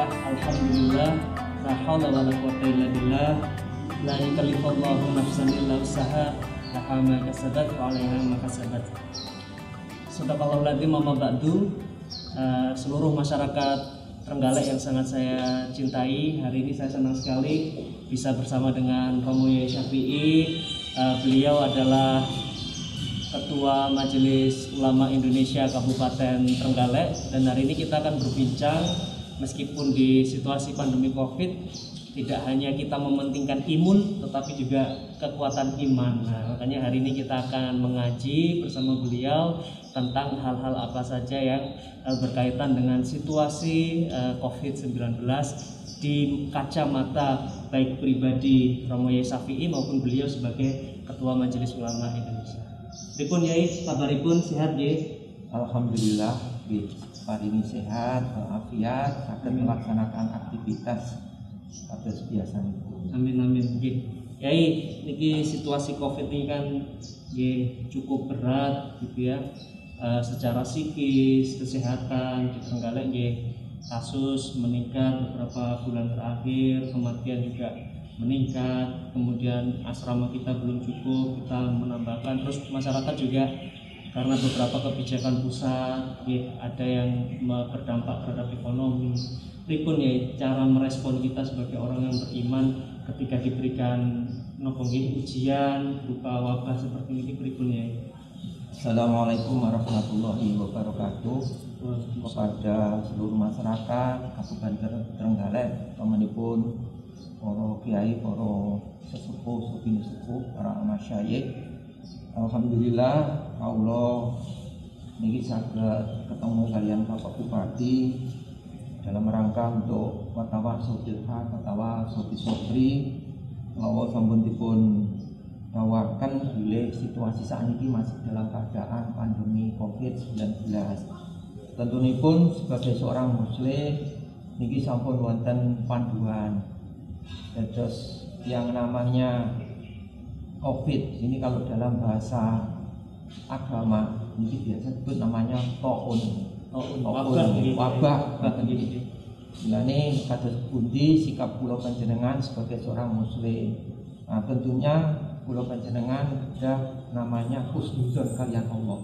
Bismillah, alhamdulillah, la haula wala quwwata illa billah, la yukallifullahu nafsan illa usaha, laha ma kasabat wa 'alaiha ma kasabat. Sadaqallahu ladzim, amma ba'du. Seluruh masyarakat Trenggalek yang sangat saya cintai, hari ini saya senang sekali bisa bersama dengan Romo Yai Syafi'i. Beliau adalah Ketua Majelis Ulama Indonesia Kabupaten Trenggalek, dan hari ini kita akan berbincang meskipun di situasi pandemi Covid tidak hanya kita mementingkan imun tetapi juga kekuatan iman. Nah, makanya hari ini kita akan mengaji bersama beliau tentang hal-hal apa saja yang berkaitan dengan situasi Covid-19 di kacamata baik pribadi Romo Yai Syafi'i maupun beliau sebagai Ketua Majelis Ulama Indonesia. Pripun Yai, kabaripun sehat Yai? Alhamdulillah, hari ini sehat, walafiat, akan melaksanakan aktivitas pada biasa. Amin amin. Yai, niki situasi Covid ini kan cukup berat gitu ya. Secara psikis, kesehatan di Trenggalek kasus meningkat beberapa bulan terakhir, kematian juga meningkat, kemudian asrama kita belum cukup, kita menambahkan, terus masyarakat juga karena beberapa kebijakan pusat ada yang berdampak terhadap ekonomi. Pripun ya cara merespon kita sebagai orang yang beriman ketika diberikan ujian berupa wabah seperti ini, pripun ya? Assalamualaikum warahmatullahi wabarakatuh. Kepada seluruh masyarakat Kabupaten Trenggalek, temanipun para kiai, para sesepuh, sepini sepuh, para masyayikh, alhamdulillah Allah niki saged ketemu kalian Bapak Bupati dalam rangka untuk watawasau bil haq, watawasau bis sabri. Allah sampun dipun dawakan bilih situasi saat ini masih dalam keadaan pandemi Covid-19. Tentunipun sebagai seorang muslim niki sampun wonten panduan. Terus yang namanya Covid ini kalau dalam bahasa agama ini biasa disebut namanya taun, wabah. Nah ini kados pundi sikap kula panjenengan sebagai seorang muslim. Nah tentunya kula panjenengan ada namanya husnudzon kalian Allah.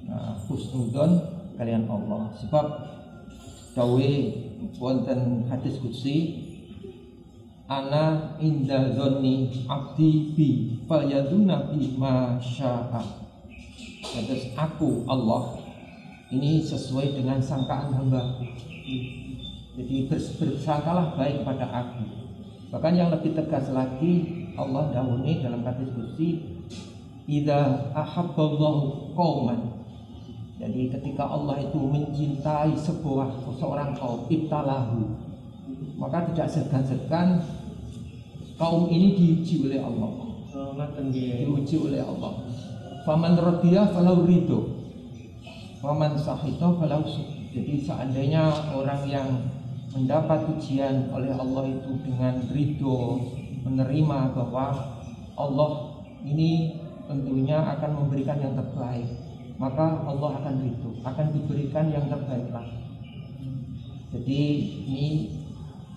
Nah husnudzon kalian Allah. Sebab dawe wonten hadis qudsi, ana inda dzonni abdi bi falyadzunna bi ma syaa. Terus aku Allah ini sesuai dengan sangkaan hamba. Jadi bersangkalah baik pada aku. Bahkan yang lebih tegas lagi Allah dahuni dalam hadis qudsi, idza ahabballahu qauman. Jadi ketika Allah itu mencintai seorang kaum, ibtalahu, maka tidak segan-segan kaum ini diuji oleh Allah. Diuji oleh Allah. Faman radiya falau ridho, faman sahito falau sukhito. Jadi seandainya orang yang mendapat ujian oleh Allah itu dengan ridho, menerima bahwa Allah ini tentunya akan memberikan yang terbaik, maka Allah akan ridho, akan diberikan yang terbaik lagi. Jadi ini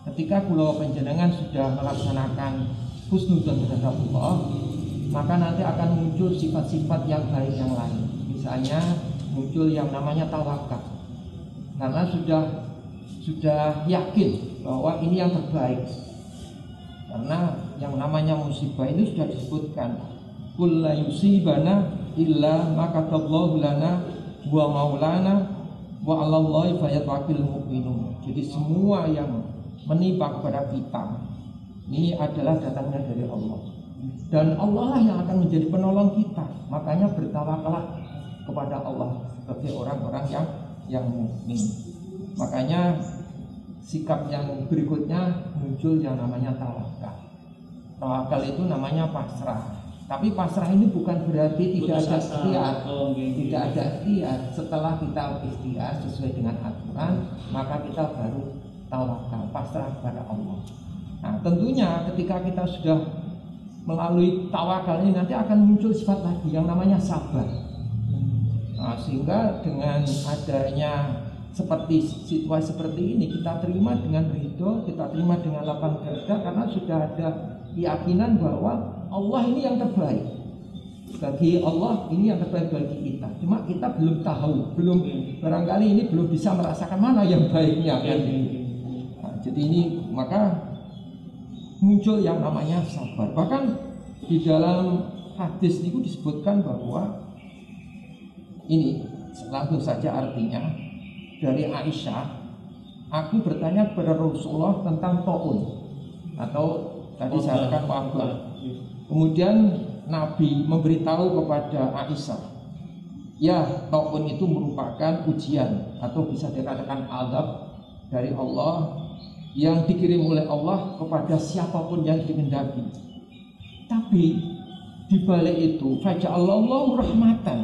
ketika kula panjenengan sudah melaksanakan husnudzon terhadap Allah, maka nanti akan muncul sifat-sifat yang baik yang lain. Misalnya muncul yang namanya tawakal, karena sudah yakin bahwa ini yang terbaik. Karena yang namanya musibah itu sudah disebutkan, qul la yusibana illa ma kataballahu lana wa maulana wa 'alallahi falyatawakkal mu'minun. Jadi semua yang menimpa kepada kita ini adalah datangnya dari Allah, dan Allah lah yang akan menjadi penolong kita. Makanya bertawakallah kepada Allah sebagai orang-orang yang mukmin. Makanya sikap yang berikutnya muncul yang namanya tawakal. Tawakal itu namanya pasrah. Tapi pasrah ini bukan berarti tidak ada ikhtiar. Tidak ada ikhtiar. Setelah kita ikhtiar sesuai dengan aturan, maka kita baru tawakal, pasrah kepada Allah. Nah tentunya ketika kita sudah melalui tawakal ini nanti akan muncul sifat lagi yang namanya sabar. Nah, sehingga dengan adanya seperti situasi seperti ini kita terima dengan ridho, kita terima dengan lapang dada karena sudah ada keyakinan bahwa Allah ini yang terbaik. Bagi Allah ini yang terbaik bagi kita. Cuma kita belum tahu, barangkali ini belum bisa merasakan mana yang baiknya kan. Nah, jadi ini maka muncul yang namanya sabar. Bahkan di dalam hadis itu disebutkan bahwa ini langsung saja artinya dari Aisyah, aku bertanya kepada Rasulullah tentang taun atau tadi saya katakan wabah. Kemudian Nabi memberitahu kepada Aisyah, ya taun itu merupakan ujian atau bisa dikatakan azab dari Allah yang dikirim oleh Allah kepada siapapun yang dikehendaki. Tapi di balik itu faja'allahu rahmatan.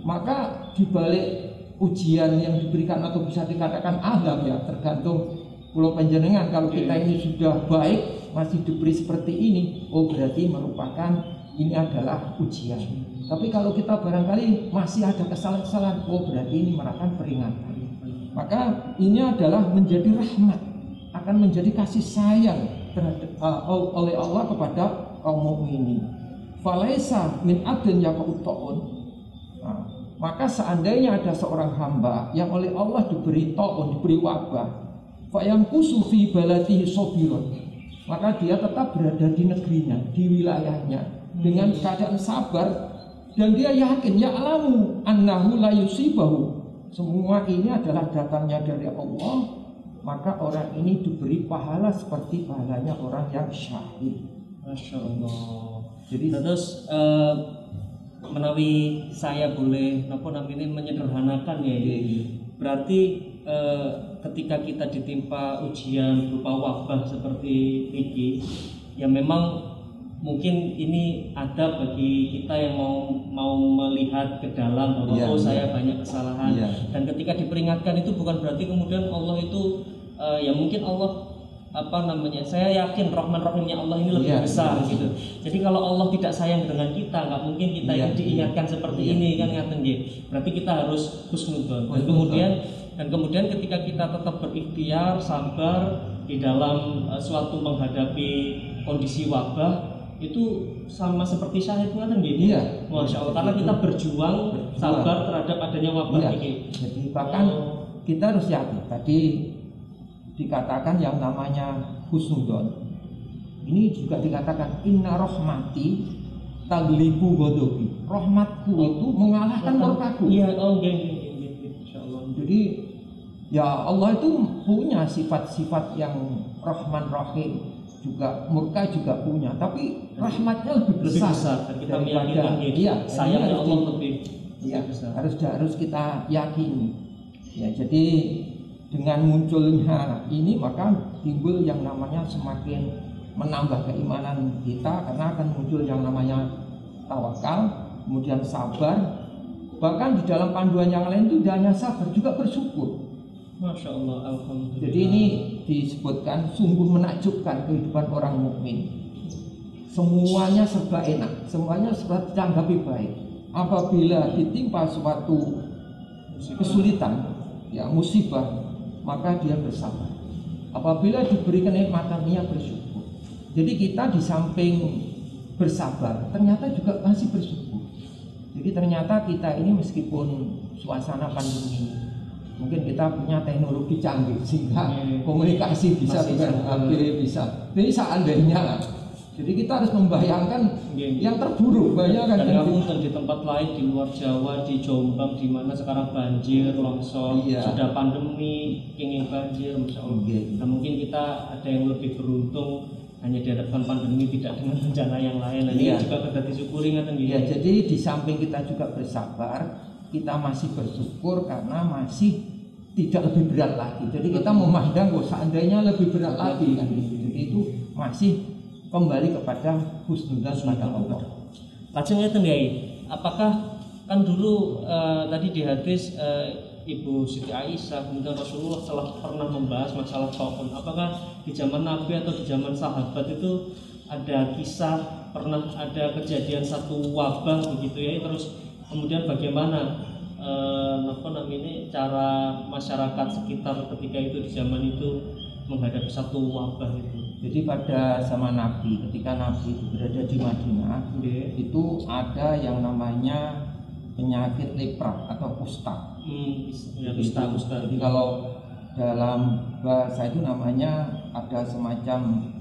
Maka di balik ujian yang diberikan atau bisa dikatakan azab ya, tergantung pulau panjenengan. Kalau kita ini sudah baik masih diberi seperti ini, oh berarti merupakan ini adalah ujian. Tapi kalau kita barangkali masih ada kesalahan-kesalahan, oh berarti ini merupakan peringatan. Maka ini adalah menjadi rahmat, akan menjadi kasih sayang oleh Allah kepada kaum mukminin. Falaisa min adin yaqutun. Maka seandainya ada seorang hamba yang oleh Allah diberi taun, diberi wabah, fayamkusu fi baladihi sabirun, maka dia tetap berada di negerinya, di wilayahnya dengan keadaan sabar dan dia yakin ya'lamu annahu la yusibahu, semua ini adalah datangnya dari Allah, maka orang ini diberi pahala seperti pahalanya orang yang syahid. Masya Allah. Jadi terus menawi saya boleh menyederhanakan ya, berarti ketika kita ditimpa ujian berupa wabah seperti ini, ya memang mungkin ini ada bagi kita yang mau melihat ke dalam bahwa saya banyak kesalahan, dan ketika diperingatkan itu bukan berarti kemudian Allah itu ya mungkin Allah saya yakin rahman-rahimnya Allah ini lebih besar gitu. Jadi kalau Allah tidak sayang dengan kita, nggak mungkin kita ini diingatkan seperti ini kan, ngaten nggih. Berarti kita harus husnudzon. Dan kemudian ketika kita tetap berikhtiar, sabar di dalam suatu menghadapi kondisi wabah, itu sama seperti syahid ngaten nggih. Masya Allah, karena kita berjuang sabar terhadap adanya wabah ini. Jadi bahkan kita harus yakin tadi dikatakan yang namanya husnudzon. Ini juga dikatakan inna rahmati taglibu ghadabi. Rahmatku itu mengalahkan murkaku. Iya, insyaallah. Jadi ya Allah itu punya sifat-sifat yang Rahman Rahim, juga murka juga punya, tapi rahmatnya lebih besar dan kita daripada sayangnya Allah lebih besar. Harus kita yakini. Ya, jadi dengan munculnya ini maka timbul yang namanya semakin menambah keimanan kita, karena akan muncul yang namanya tawakal, kemudian sabar. Bahkan di dalam panduan yang lain itu tidak hanya sabar, juga bersyukur. Masya Allah, alhamdulillah. Jadi ini disebutkan sungguh menakjubkan kehidupan orang mukmin. Semuanya serba enak, semuanya serba ditanggapi baik. Apabila ditimpa suatu kesulitan, ya musibah, maka dia bersabar. Apabila diberi kenikmatan, dia bersyukur. Jadi kita di samping bersabar, ternyata juga masih bersyukur. Jadi ternyata kita ini meskipun suasana pandemi, mungkin kita punya teknologi canggih sehingga komunikasi bisa dengan HP, bisa seandainya. Jadi kita harus membayangkan yang terburuk, bayangkan dan di tempat lain di luar Jawa, di Jombang, di mana sekarang banjir, longsor, sudah pandemi, ingin banjir, Masya Allah. Nah, mungkin kita ada yang lebih beruntung hanya dihadapkan pandemi, tidak dengan bencana yang lain. Nah, ini juga kita disyukuri ngaten nggih. Ya, jadi di samping kita juga bersabar, kita masih bersyukur karena masih tidak lebih berat lagi. Jadi kita memandang bahwa seandainya lebih berat lagi kan. Jadi itu masih kembali kepada husnudzon pada Allah. Lajeng ngeten nggih, apakah kan dulu tadi di hadis Ibu Siti Aisyah kemudian Rasulullah telah pernah membahas masalah taun. Apakah di zaman Nabi atau di zaman sahabat itu ada kisah pernah ada kejadian satu wabah begitu ya, terus kemudian bagaimana apa namanya cara masyarakat sekitar ketika itu di zaman itu menghadapi satu wabah itu? Jadi pada zaman Nabi, ketika Nabi itu berada di Madinah, itu ada yang namanya penyakit lepra atau kusta. Kusta. Jadi kalau dalam bahasa itu namanya ada semacam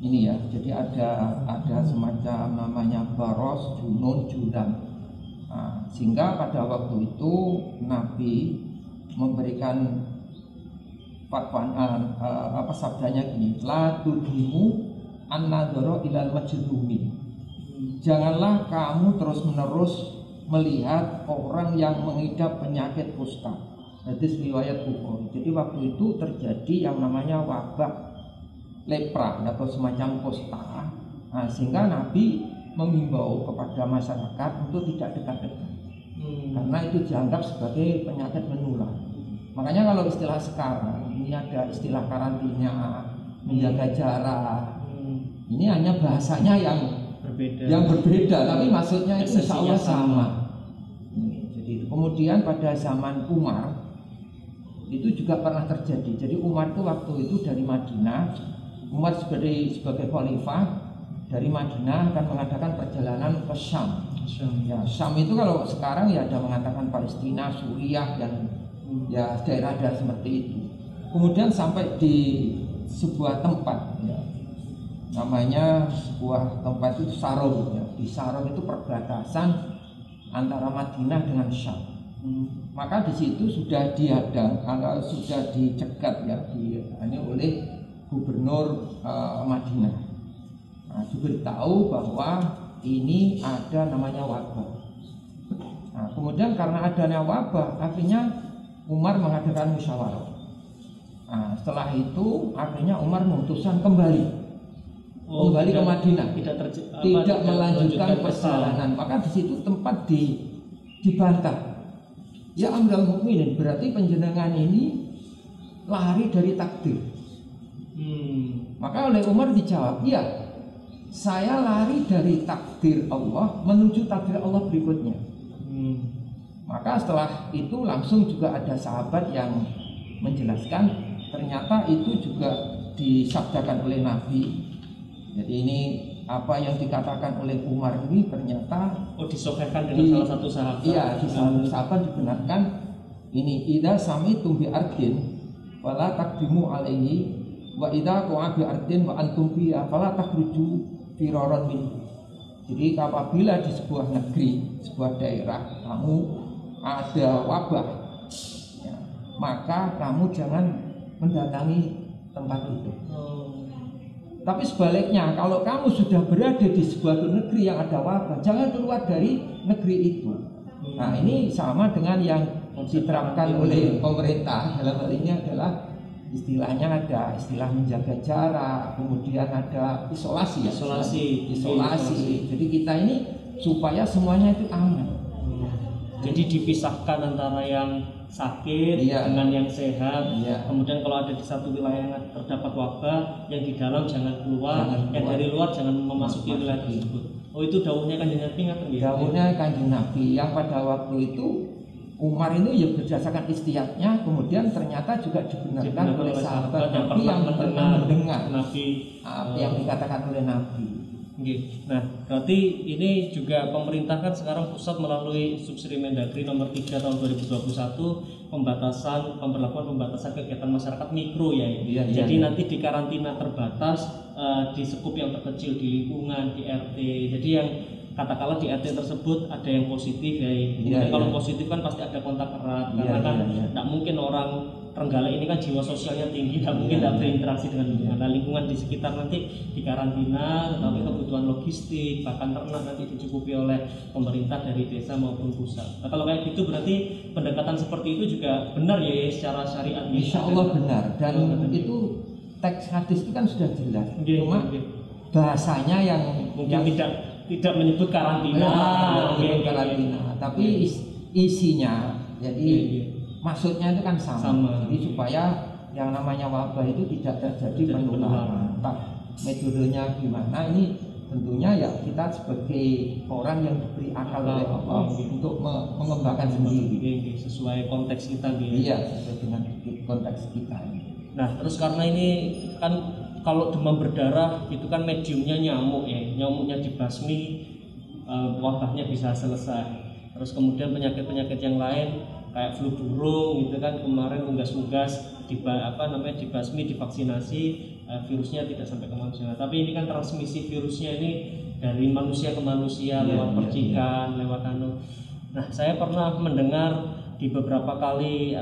ini ya. Jadi ada semacam namanya baros, junun, judam. Nah, sehingga pada waktu itu Nabi memberikan fatwa sabdanya gini, la tudhimu an-nadhara ilal majrumi. Janganlah kamu terus-menerus melihat orang yang mengidap penyakit kusta. Hadis riwayat Bukhari. Jadi waktu itu terjadi yang namanya wabah lepra atau semacam kusta. Nah, sehingga Nabi mengimbau kepada masyarakat untuk tidak dekat-dekat. Karena itu dianggap sebagai penyakit menular. Makanya kalau istilah sekarang ini ada istilah karantina, menjaga jarak. Ini hanya bahasanya yang berbeda, tapi maksudnya itu insya Allah sama. Jadi itu. Kemudian pada zaman Umar itu juga pernah terjadi. Jadi Umar itu waktu itu dari Madinah, Umar sebagai khalifah dari Madinah akan mengadakan perjalanan ke Syam. Ya, Syam itu kalau sekarang ya ada mengatakan Palestina, Suriah dan ya daerah-daerah seperti itu. Kemudian sampai di sebuah tempat ya, namanya sebuah tempat itu Sarum ya. Di Sarum itu perbatasan antara Madinah dengan Syam. Maka di situ sudah dihadang, sudah dicegat ya ini oleh gubernur Madinah. Nah, diberitahu bahwa ini ada namanya wabah. Nah, kemudian karena adanya wabah, akhirnya Umar mengadakan musyawarah. Nah, setelah itu akhirnya Umar memutuskan kembali ke Madinah, tidak melanjutkan perjalanan. Maka di situ tempat dibantah. Ya Amirul Mukminin, berarti panjenengan ini lari dari takdir. Maka oleh Umar dijawab, iya, saya lari dari takdir Allah menuju takdir Allah berikutnya. Maka setelah itu langsung juga ada sahabat yang menjelaskan, ternyata itu juga disabdakan oleh Nabi. Jadi ini apa yang dikatakan oleh Umar ini ternyata disahihkan dengan salah satu sahabat. Iya, di salah satu sahabat dibenarkan ini, idza sami'tum bi ardin fala taqdimu alaihi wa idza qa'a bi ardin wa antum fiha fala takhruju firaran minhu. Jadi apabila di sebuah negeri, sebuah daerah kamu ada wabah ya, maka kamu jangan mendatangi tempat itu. Tapi sebaliknya, kalau kamu sudah berada di sebuah negeri yang ada wabah, jangan keluar dari negeri itu. Nah, ini sama dengan yang diterapkan oleh pemerintah dalam hal ini adalah istilahnya ada istilah menjaga jarak, kemudian ada isolasi. Jadi kita ini supaya semuanya itu aman. Jadi dipisahkan antara yang sakit dengan yang sehat. Kemudian kalau ada di satu wilayah yang terdapat wabah, yang di dalam jangan keluar, yang dari luar jangan memasuki wilayah tersebut. Oh, itu dawuhnya Kanjeng Nabi ngaten nggih? Dawuhnya Kanjeng Nabi yang pada waktu itu Umar itu ya berdasarkan istihadnya, kemudian ternyata juga dibenarkan oleh sahabat Nabi yang pernah mendengar Nabi yang dikatakan oleh Nabi. Nah, berarti ini juga pemerintah kan sekarang pusat melalui Subsidi Mendagri nomor 3 tahun 2021 pemberlakuan pembatasan kegiatan masyarakat mikro ya. Jadi nanti di karantina terbatas di skup yang terkecil di lingkungan, di RT. Jadi yang katakanlah di RT tersebut ada yang positif ya. Kalau positif kan pasti ada kontak erat karena kan tidak mungkin orang Trenggalek ini kan jiwa sosialnya tinggi, tidak mungkin tidak berinteraksi dengan lingkungan. Nah, lingkungan di sekitar nanti dikarantina, tetapi kebutuhan logistik bahkan ternak nanti dicukupi oleh pemerintah dari desa maupun pusat. Nah, kalau kayak gitu berarti pendekatan seperti itu juga benar ya secara syariat. Insya Allah benar, dan itu teks hadis itu kan sudah jelas. Cuma bahasanya yang mungkin tidak menyebut karantina, tapi isinya jadi maksudnya itu kan sama. Jadi supaya yang namanya wabah itu tidak terjadi penularan. Entah metodenya gimana, ini tentunya ya kita sebagai orang yang diberi akal oleh Allah untuk mengembangkan sendiri sesuai konteks kita gitu. Iya, sesuai dengan konteks kita. Nah, terus karena ini kan kalau demam berdarah itu kan mediumnya nyamuk ya, nyamuknya dibasmi, wabahnya bisa selesai. Terus kemudian penyakit-penyakit yang lain kayak flu burung gitu kan kemarin unggas-unggas dibasmi, divaksinasi, virusnya tidak sampai ke manusia. Tapi ini kan transmisi virusnya ini dari manusia ke manusia lewat percikan, lewat anu. Nah, saya pernah mendengar di beberapa kali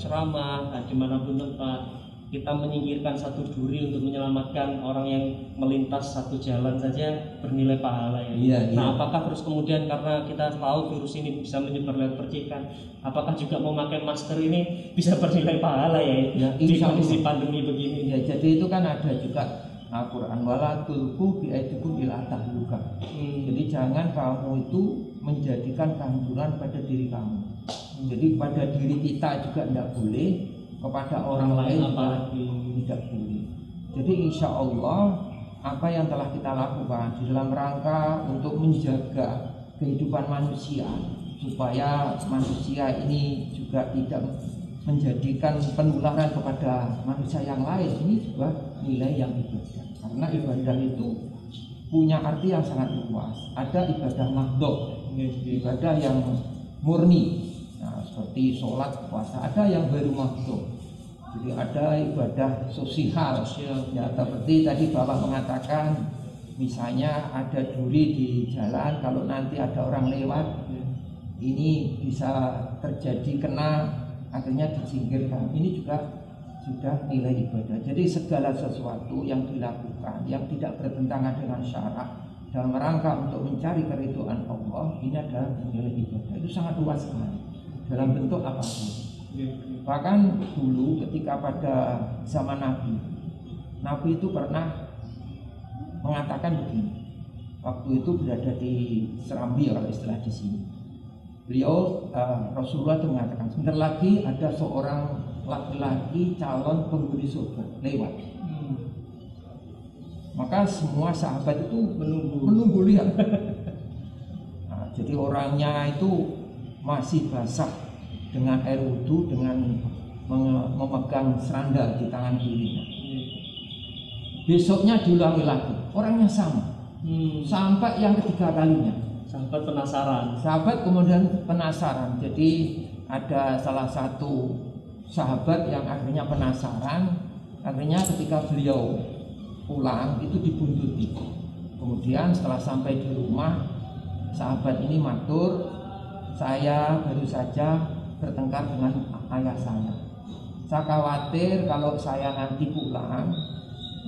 ceramah dimanapun tempat kita menyingkirkan satu duri untuk menyelamatkan orang yang melintas satu jalan saja bernilai pahala ya. Nah, apakah terus kemudian karena kita tahu virus ini bisa menyebar lewat percikan, apakah juga memakai masker ini bisa bernilai pahala ya di kondisi pandemi begini? Ya, jadi itu kan ada juga Al-Quran wala tulqu biaidikum ila tahluka. Jadi jangan kamu itu menjadikan kehancuran pada diri kamu. Jadi pada diri kita juga tidak boleh, kepada orang lain apalagi tidak boleh. Jadi insya Allah apa yang telah kita lakukan di dalam rangka untuk menjaga kehidupan manusia supaya manusia ini juga tidak menjadikan penularan kepada manusia yang lain, ini juga nilai yang ibadah. Karena ibadah itu punya arti yang sangat luas. Ada ibadah mahdhah, ibadah yang murni. Nah, seperti sholat, puasa, ada yang baru mahdhah. Jadi ada ibadah sosial. Ya, seperti tadi Bapak mengatakan, misalnya ada duri di jalan, kalau nanti ada orang lewat, ini bisa terjadi kena, akhirnya disingkirkan. Ini juga sudah nilai ibadah. Jadi segala sesuatu yang dilakukan yang tidak bertentangan dengan syarak dalam rangka untuk mencari keridhaan Allah, ini ada nilai ibadah. Itu sangat luas sekali dalam bentuk apapun. Bahkan dulu ketika pada zaman Nabi itu pernah mengatakan begini. Waktu itu berada di Serambi kalau istilah di sini. Beliau Rasulullah itu mengatakan, sebentar lagi ada seorang laki-laki calon penghuni surga lewat. Maka semua sahabat itu menunggu lihat. Nah, jadi orangnya itu masih basah dengan air wudhu, dengan memegang seranda di tangan kirinya. Besoknya diulangi lagi, orangnya sama. Sampai yang ketiga kalinya. Sahabat penasaran. Sahabat kemudian penasaran. Jadi ada salah satu sahabat yang akhirnya penasaran. Akhirnya ketika beliau pulang itu dibuntuti. Kemudian setelah sampai di rumah, sahabat ini matur, saya baru saja bertengkar dengan ayah saya. Saya khawatir kalau saya nanti pulang,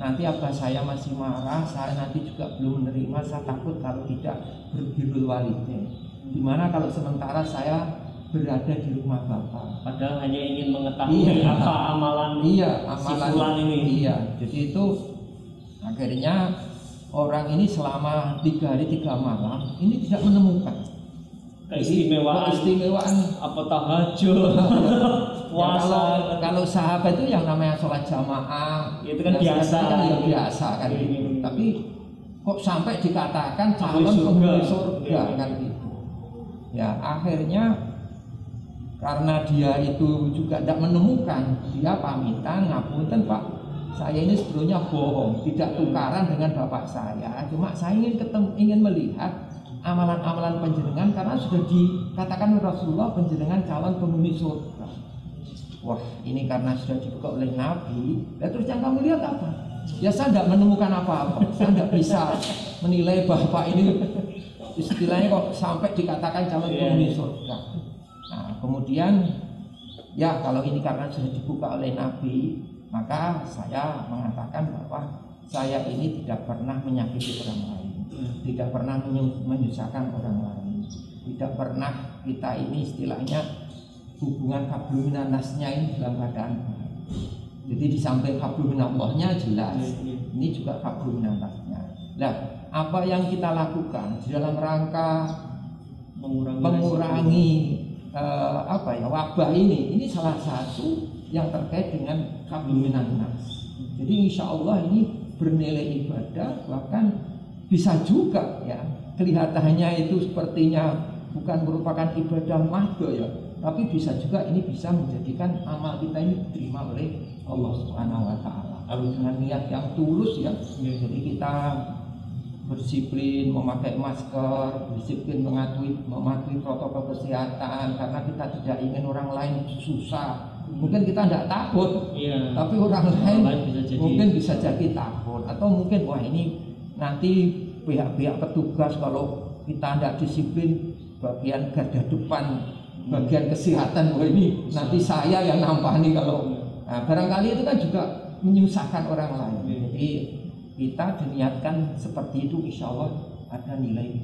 nanti abah saya masih marah, saya nanti juga belum menerima, saya takut kalau tidak berbirrul walidain. Dimana kalau sementara saya berada di rumah bapak, padahal hanya ingin mengetahui apa amalan si fulan ini. Iya, jadi itu akhirnya orang ini selama 3 hari 3 malam ini tidak menemukan keistimewaan apa tahajud, puasa. Ya, kalau sahabat itu yang namanya sholat jamaah itu kan biasa kan gitu. Tapi kok sampai dikatakan calon penghuni surga kan gitu. Ya akhirnya karena dia itu juga tidak menemukan, dia pamitan, ngapunten Pak, saya ini sebelumnya bohong, tidak tukaran dengan bapak saya, cuma saya ingin melihat amalan-amalan panjenengan karena sudah dikatakan Rasulullah panjenengan calon penghuni surga. Wah, ini karena sudah dibuka oleh Nabi. Terus yang kamu lihat apa? Ya saya tidak menemukan apa-apa. Saya tidak bisa menilai bapak ini istilahnya kok sampai dikatakan calon penghuni surga. Nah, kemudian ya kalau ini karena sudah dibuka oleh Nabi, maka saya mengatakan bahwa saya ini tidak pernah menyakiti orang lain. Tidak pernah menyusahkan orang lain, tidak pernah kita ini istilahnya hubungan hablum minan nasnya ini dalam keadaan baik. Jadi di samping hablum minallahnya jelas, ini juga hablum minan nasnya. Nah, apa yang kita lakukan di dalam rangka mengurangi wabah ini salah satu yang terkait dengan hablum minan nas. Jadi insya Allah ini bernilai ibadah, bahkan bisa juga ya kelihatannya itu sepertinya bukan merupakan ibadah mahdo ya, tapi bisa juga ini bisa menjadikan amal kita ini diterima oleh Allah Subhanahu wa taala. Kalau dengan niat yang tulus ya, jadi kita berdisiplin memakai masker, disiplin mematuhi protokol kesehatan karena kita tidak ingin orang lain susah. Mungkin kita tidak takut, tapi orang lain mungkin bisa jadi takut, atau mungkin wah ini nanti pihak-pihak petugas kalau kita tidak disiplin bagian garda depan, bagian kesehatan, wah ini nanti saya yang nampani kalau barangkali itu kan juga menyusahkan orang lain. Jadi kita diniatkan seperti itu, insya Allah ada nilai.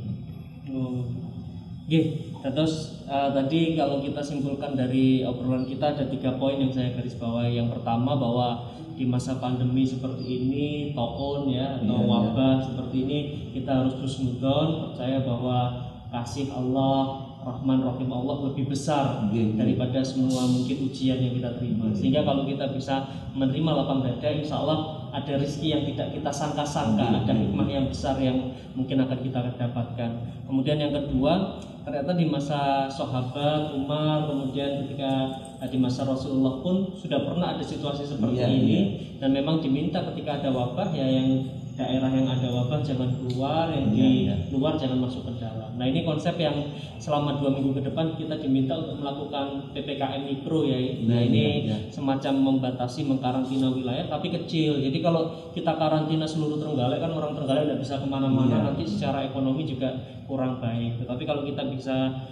Terus tadi kalau kita simpulkan dari obrolan kita ada 3 poin yang saya garis bawahi. Yang pertama bahwa di masa pandemi seperti ini, taun ya atau wabah seperti ini, kita harus husnudzon, percaya bahwa kasih Allah, Rahman Rahim Allah lebih besar daripada semua mungkin ujian yang kita terima. Sehingga kalau kita bisa menerima lapang dada, insya Allah ada rezeki yang tidak kita sangka-sangka, ada hikmah yang besar yang mungkin akan kita dapatkan. Kemudian yang kedua, ternyata di masa sahabat Umar, kemudian ketika di masa Rasulullah pun sudah pernah ada situasi seperti ini. Dan memang diminta ketika ada wabah ya yang daerah yang ada wabah jangan keluar, yang di luar jangan masuk ke dalam. Nah ini konsep yang selama 2 minggu ke depan kita diminta untuk melakukan PPKM mikro ya. Nah ini semacam membatasi, mengkarantina wilayah tapi kecil. Jadi kalau kita karantina seluruh Trenggalek kan orang Trenggalek tidak bisa kemana-mana, nanti secara ekonomi juga kurang baik. Tetapi kalau kita bisa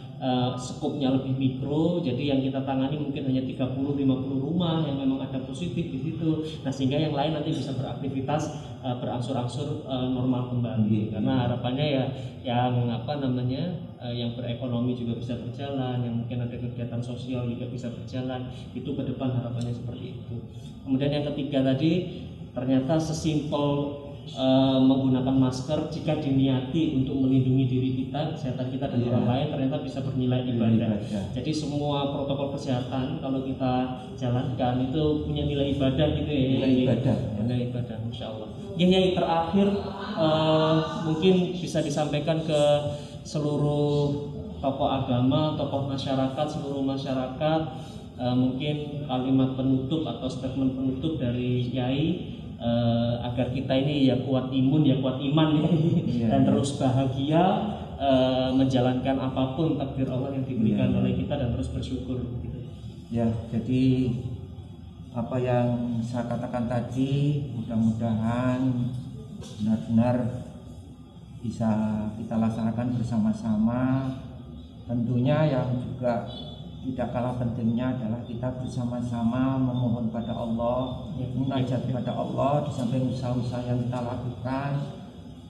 skupnya lebih mikro, jadi yang kita tangani mungkin hanya 30-50 rumah yang memang ada positif di situ. Nah sehingga yang lain nanti bisa beraktivitas berangsur-angsur normal kembali. Karena harapannya ya yang yang berekonomi juga bisa berjalan, yang mungkin ada kegiatan sosial juga bisa berjalan. Itu ke depan harapannya seperti itu. Kemudian yang ketiga tadi, ternyata sesimpel menggunakan masker jika diniati untuk melindungi diri kita, kesehatan kita dan orang lain, ternyata bisa bernilai ibadah. Jadi semua protokol kesehatan kalau kita jalankan itu punya nilai ibadah gitu ya. Nilai ibadah, Masya Allah. Yang terakhir mungkin bisa disampaikan ke seluruh tokoh agama, tokoh masyarakat, seluruh masyarakat, mungkin kalimat penutup atau statement penutup dari Kiai. Agar kita ini ya kuat imun, ya kuat iman ya, dan terus bahagia menjalankan apapun takdir Allah yang diberikan oleh kita dan terus bersyukur gitu. Ya, jadi apa yang saya katakan tadi mudah-mudahan benar-benar bisa kita laksanakan bersama-sama. Tentunya yang juga tidak kalah pentingnya adalah kita bersama-sama memohon pada Allah, munajat kepada Allah di samping usaha-usaha yang kita lakukan.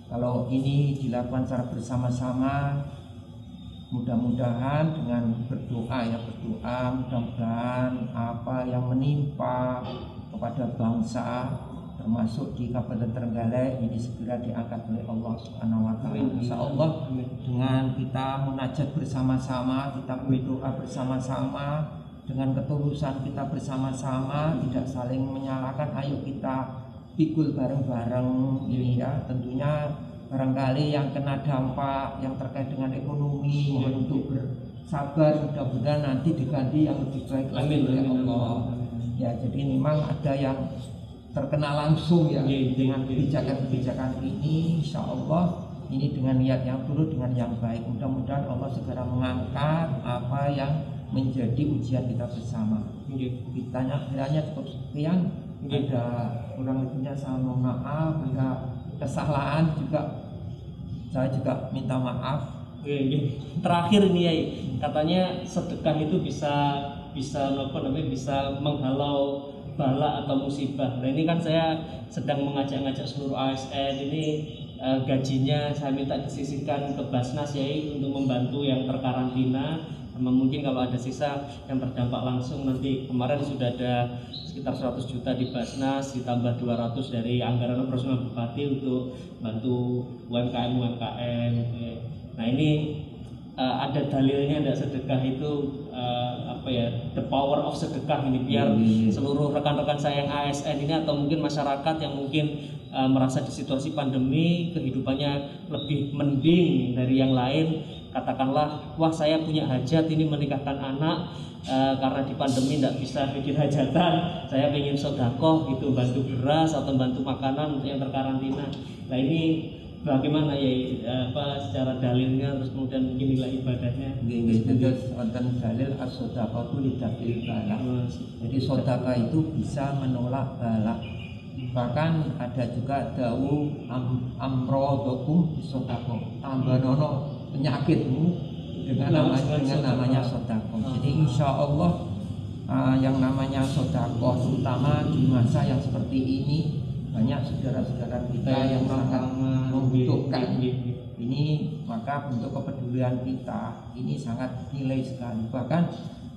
Kalau ini dilakukan secara bersama-sama, mudah-mudahan dengan berdoa mudah-mudahan apa yang menimpa kepada bangsa termasuk di Kabupaten Trenggalek ini segera diangkat oleh Allah Subhanahu wa taala. Insyaallah dengan kita munajat bersama-sama, kita berdoa bersama-sama, dengan ketulusan kita bersama-sama, tidak saling menyalahkan, ayo kita pikul bareng-bareng ini ya. Tentunya barangkali yang kena dampak yang terkait dengan ekonomi mohon untuk bersabar, mudah-mudahan nanti diganti yang lebih baik lagi oleh Allah. Ya, jadi memang ada yang terkena langsung ya dengan kebijakan-kebijakan ini. Insya Allah ini dengan niat yang tulus, dengan yang baik, mudah-mudahan Allah segera mengangkat apa yang menjadi ujian kita bersama. Kiranya cukup sekian. Ada kurang lebihnya saya mohon maaf, ada kesalahan juga saya juga minta maaf. Terakhir nih ya, katanya sedekah itu bisa menghalau bala atau musibah. Nah ini kan saya sedang mengajak-ngajak seluruh ASN ini gajinya saya minta disisihkan ke Basnas ya untuk membantu yang terkarantina. Mungkin kalau ada sisa yang terdampak langsung nanti, kemarin sudah ada sekitar 100 juta di Basnas ditambah 200 dari anggaran operasional Bupati untuk bantu UMKM. Nah ini ada dalilnya tidak sedekah itu the power of sedekah ini, biar seluruh rekan-rekan saya yang ASN ini atau mungkin masyarakat yang mungkin merasa di situasi pandemi kehidupannya lebih mending dari yang lain, katakanlah wah saya punya hajat ini menikahkan anak, karena di pandemi tidak bisa bikin hajatan, saya ingin sedekah gitu, bantu beras atau bantu makanan untuk yang terkarantina. Nah ini bagaimana ya secara dalilnya, terus kemudian mungkin nilai ibadahnya? Terus wonten dalil as-shadaqatu lidaf'il bala. Jadi sedekah itu bisa menolak bala. Bahkan ada juga dawu amrodokum sedekah. Tambanono penyakitmu dengan namanya sedekah. Jadi insya Allah yang namanya sedekah, terutama di masa yang seperti ini, banyak saudara-saudara kita yang sangat membutuhkan ini, maka bentuk kepedulian kita ini sangat nilai sekali, bahkan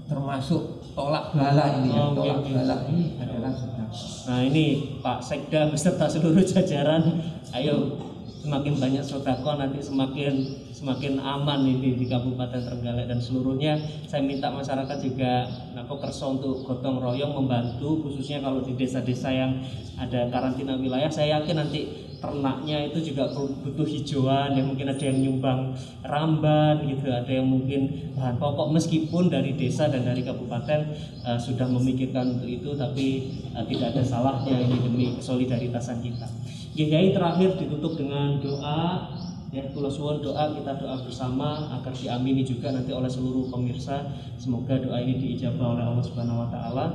termasuk tolak bala ini. Tolak bala ini adalah sedekah. Nah ini Pak Sekda beserta seluruh jajaran, ayo semakin banyak sedekah nanti semakin aman ini di Kabupaten Trenggalek dan seluruhnya. Saya minta masyarakat juga kerso untuk gotong royong membantu, khususnya kalau di desa-desa yang ada karantina wilayah. Saya yakin nanti ternaknya itu juga butuh hijauan, yang mungkin ada yang nyumbang ramban gitu, ada yang mungkin bahan pokok, meskipun dari desa dan dari kabupaten sudah memikirkan untuk itu, tapi tidak ada salahnya ini demi kesolidaritasan kita. Kiai terakhir ditutup dengan doa, ya kula suwun doa, kita doa bersama agar diamini juga nanti oleh seluruh pemirsa. Semoga doa ini diijabah oleh Allah Subhanahu wa taala.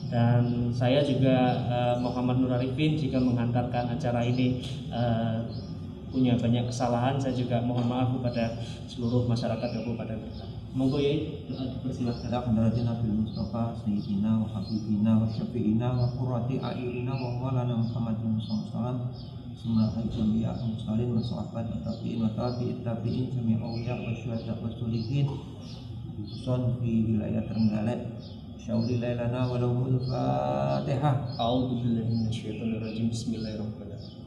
Dan saya juga Muhammad Nur Arifin, jika menghantarkan acara ini punya banyak kesalahan, saya juga mohon maaf kepada seluruh masyarakat Kabupaten Trenggalek. Monggo ya, doa dipersilakan. Alhamdulillah Nabi Mustafa Sayyidina wa Habibina wa Syafi'ina wa Qurrati A'yunina wa Maulana Muhammadin sallallahu alaihi wasallam. Bismillahirrahmanirrahim. Ya muslimin wa sahabat tabi'in wa tabi'in jami'a awliya wa syuhada wa sholihin khususan di wilayah Trenggalek. Syaulillahi lana wa lahumul Fatihah. A'udzu billahi minasyaitonir rajim. Bismillahirrahmanirrahim.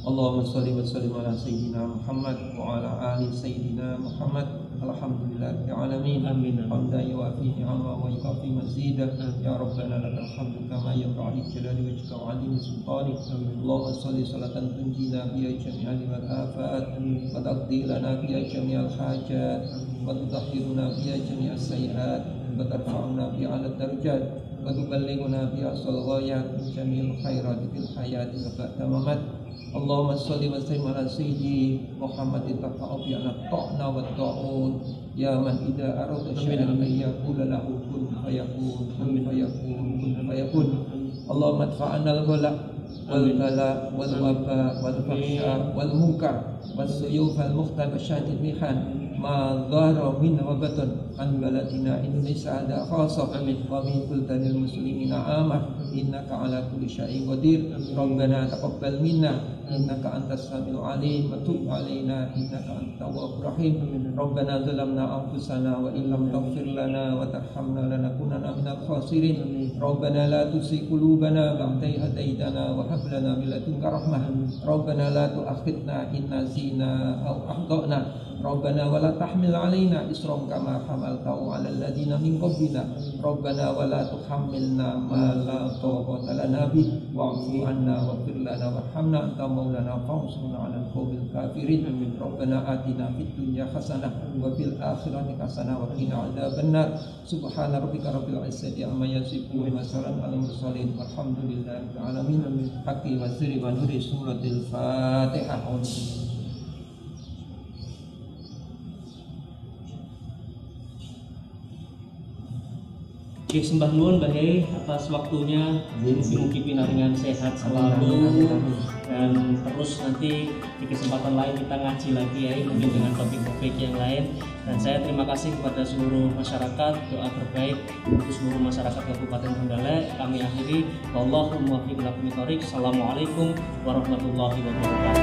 Allahumma sholli wa sallim ala sayyidina Muhammad wa ala ali sayyidina Muhammad. Alhamdulillahil alamin. Amin. Hamdan yuwafi ni'amahu wa yukafi mazidah. Ya Rabbana lakal hamdu kama yanbaghi li jalali wajhika wa 'azimi sultanik. Allahumma sholli salatan tunjina biha jami'al afat wa taqdi lana biha jami'al hajat wa tutahhiruna biha jami'as sayyi'at wa tarfa'una biha 'ala darajat wa tuballighuna biha al-ghayat min jami'il khairat fil hayati wa ba'da mamat. Allahumma sholli wa sallim ala sayyidi Muhammadin tafa'u bi ana ta'na wa ta'un ya man idza arada syai'an an yaqula lahu kun fayakun kun fayakun kun fayakun. Allahumma adfa'na al-ghala wal bala wal waba wal fahsya wal munkar was suyuf al mukhtal wasyadid mihan ma dhahara min wa batan an baladina Indonesia ada khasah wa min buldanil muslimina amah innaka ala kulli syai'in qadir. Rabbana taqabbal minna innaka antas samiul alim wa tub alaina innaka antat tawwabur rahim. Rabbana zalamna anfusana wa illam taghfir lana wa tarhamna lanakunanna minal khasirin. Rabbana la tuzigh qulubana ba'da idh hadaytana wa hab lana min ladunka rahmah. Rabbana la tu'akhidna in nasina aw akhtana. Rabbana wa la tahmil alaina isran kama hamaltahu 'alal ladzina min qablina. Rabbana wa la tuhammilna ma la taqata lana bih wa'fu 'anna waghfir lana warhamna anta maulana fansurna 'alal qawmil kafirin. Rabbana atina fid dunya hasanah wa fil akhirati hasanah wa qina 'adzabannar. Subhana rabbika rabbil izzati amma yasifun wa salamun 'alal mursalin walhamdulillahi rabbil alamin. Haqqi wa sirri wa nuri suratil Fatihah. Oke, sembah nuwun Mbah Yai atas waktunya. Mugi-mugi pinaringan sehat selalu, dan terus nanti di kesempatan lain kita ngaji lagi ya, mungkin dengan topik-topik yang lain. Dan saya terima kasih kepada seluruh masyarakat, doa terbaik untuk seluruh masyarakat Kabupaten Trenggalek kami akhiri. Wallahu muwaffiq ila aqwamit thoriq. Assalamualaikum warahmatullahi wabarakatuh.